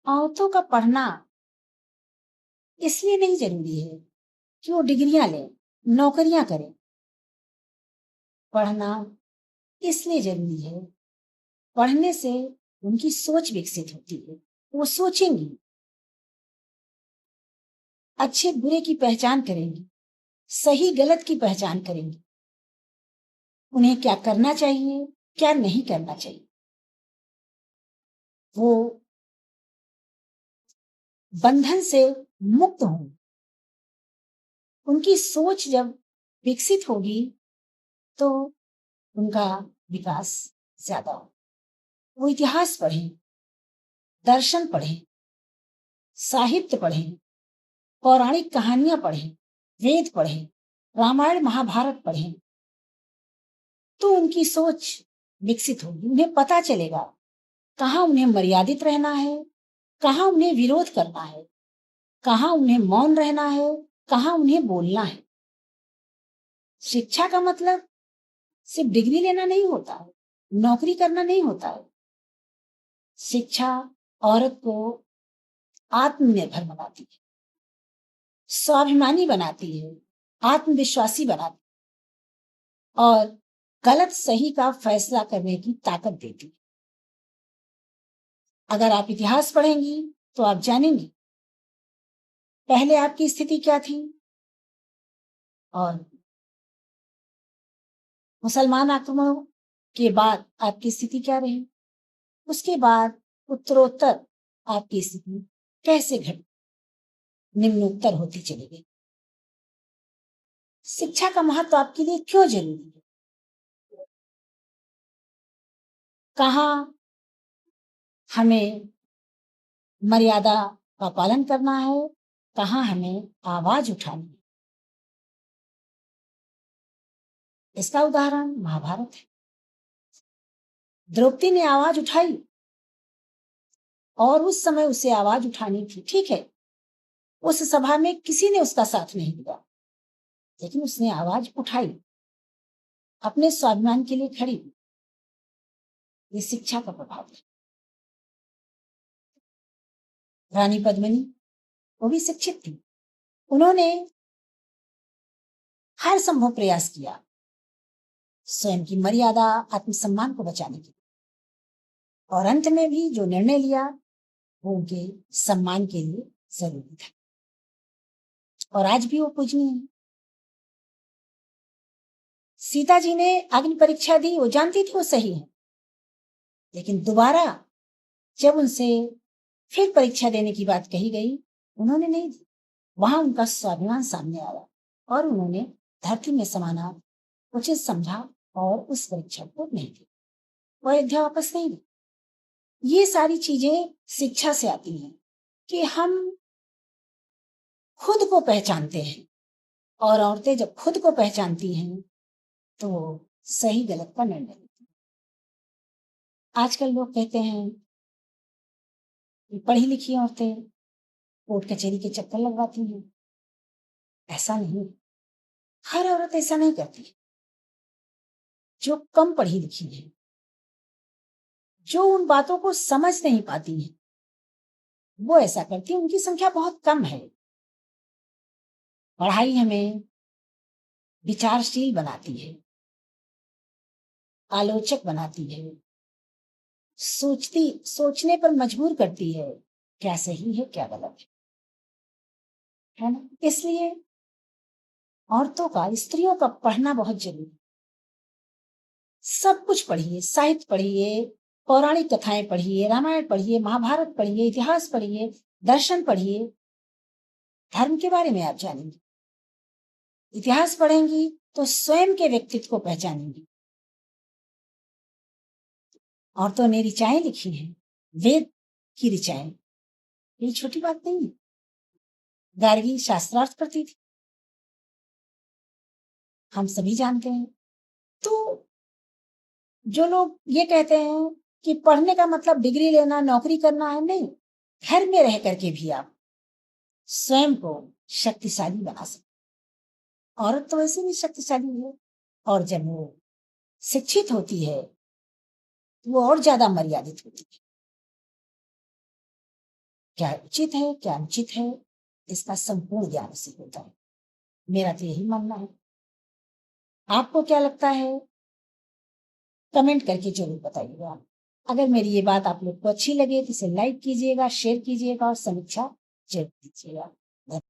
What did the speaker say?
औरतों का पढ़ना इसलिए नहीं जरूरी है कि वो डिग्रियां लें, नौकरियां करें। पढ़ना इसलिए जरूरी है, पढ़ने से उनकी सोच विकसित होती है। वो सोचेंगी, अच्छे बुरे की पहचान करेंगी, सही गलत की पहचान करेंगी, उन्हें क्या करना चाहिए, क्या नहीं करना चाहिए। वो बंधन से मुक्त हों। उनकी सोच जब विकसित होगी तो उनका विकास ज्यादा हो। वो इतिहास पढ़ें, दर्शन पढ़ें, साहित्य पढ़ें, पौराणिक कहानियां पढ़ें, वेद पढ़ें, रामायण महाभारत पढ़ें, तो उनकी सोच विकसित होगी। उन्हें पता चलेगा कहाँ उन्हें मर्यादित रहना है, कहाँ उन्हें विरोध करना है, कहाँ उन्हें मौन रहना है, कहाँ उन्हें बोलना है। शिक्षा का मतलब सिर्फ डिग्री लेना नहीं होता है, नौकरी करना नहीं होता है। शिक्षा औरत को आत्मनिर्भर बनाती है, स्वाभिमानी बनाती है, आत्मविश्वासी बनाती है और गलत सही का फैसला करने की ताकत देती है। अगर आप इतिहास पढ़ेंगी तो आप जानेंगी पहले आपकी स्थिति क्या थी और मुसलमान आक्रमणों के बाद आपकी स्थिति क्या रही। उसके बाद उत्तरोत्तर आपकी स्थिति कैसे घटी, निम्नोत्तर होती चली गई। शिक्षा का महत्व आपके लिए क्यों जरूरी है, कहाँ हमें मर्यादा का पालन करना है, कहाँ हमें आवाज उठानी है। इसका उदाहरण महाभारत है। द्रौपदी ने आवाज उठाई और उस समय उसे आवाज उठानी थी, ठीक है, उस सभा में किसी ने उसका साथ नहीं दिया, लेकिन उसने आवाज उठाई, अपने स्वाभिमान के लिए खड़ी हुई। ये शिक्षा का प्रभाव है। रानी पद्मिनी वो भी शिक्षित थी, उन्होंने हर संभव प्रयास किया स्वयं की मर्यादा, आत्मसम्मान को बचाने के लिए, और अंत में भी जो निर्णय लिया वो उनके सम्मान के लिए जरूरी था और आज भी वो पूजनीय है। सीता जी ने अग्नि परीक्षा दी, वो जानती थी वो सही है, लेकिन दोबारा जब उनसे फिर परीक्षा देने की बात कही गई, उन्होंने नहीं दी। वहां उनका स्वाभिमान सामने आया और उन्होंने धरती में समाना उचित समझा और उस परीक्षा को नहीं दी, वो अयोध्या वापस नहीं दी। ये सारी चीजें शिक्षा से आती हैं कि हम खुद को पहचानते हैं, और औरतें जब खुद को पहचानती हैं तो सही गलत का निर्णय लेती हैं। आजकल लोग कहते हैं कि पढ़ी लिखी औरतें कोर्ट कचहरी के चक्कर लगवाती हैं। ऐसा नहीं, हर औरत ऐसा नहीं करती। जो कम पढ़ी लिखी है, जो उन बातों को समझ नहीं पाती है, वो ऐसा करती है, उनकी संख्या बहुत कम है। पढ़ाई हमें विचारशील बनाती है, आलोचक बनाती है, सोचने पर मजबूर करती है, क्या सही है क्या गलत है ना। इसलिए औरतों का, स्त्रियों का पढ़ना बहुत जरूरी है। सब कुछ पढ़िए, साहित्य पढ़िए, पौराणिक कथाएं पढ़िए, रामायण पढ़िए, महाभारत पढ़िए, इतिहास पढ़िए, दर्शन पढ़िए, धर्म के बारे में आप जानेंगे। इतिहास पढ़ेंगी तो स्वयं के व्यक्तित्व को पहचानेंगी। औरतों ने ऋचाएं लिखी हैं, वेद की ऋचाएं, ये छोटी बात नहीं है। गार्गी शास्त्रार्थ करती थी, हम सभी जानते हैं। तो जो लोग ये कहते हैं कि पढ़ने का मतलब डिग्री लेना, नौकरी करना है, नहीं, घर में रह करके भी आप स्वयं को शक्तिशाली बना सकते। औरत तो वैसे भी शक्तिशाली है, और जब वो शिक्षित होती है तो वो और ज्यादा मर्यादित होती है। क्या उचित है, क्या अनुचित है, इसका संपूर्ण ज्ञान उसे होता है। मेरा तो यही मानना है। आपको क्या लगता है? कमेंट करके जरूर बताइएगा। अगर मेरी ये बात आप लोग को अच्छी लगे तो इसे लाइक कीजिएगा, शेयर कीजिएगा और समीक्षा जरूर कीजिएगा।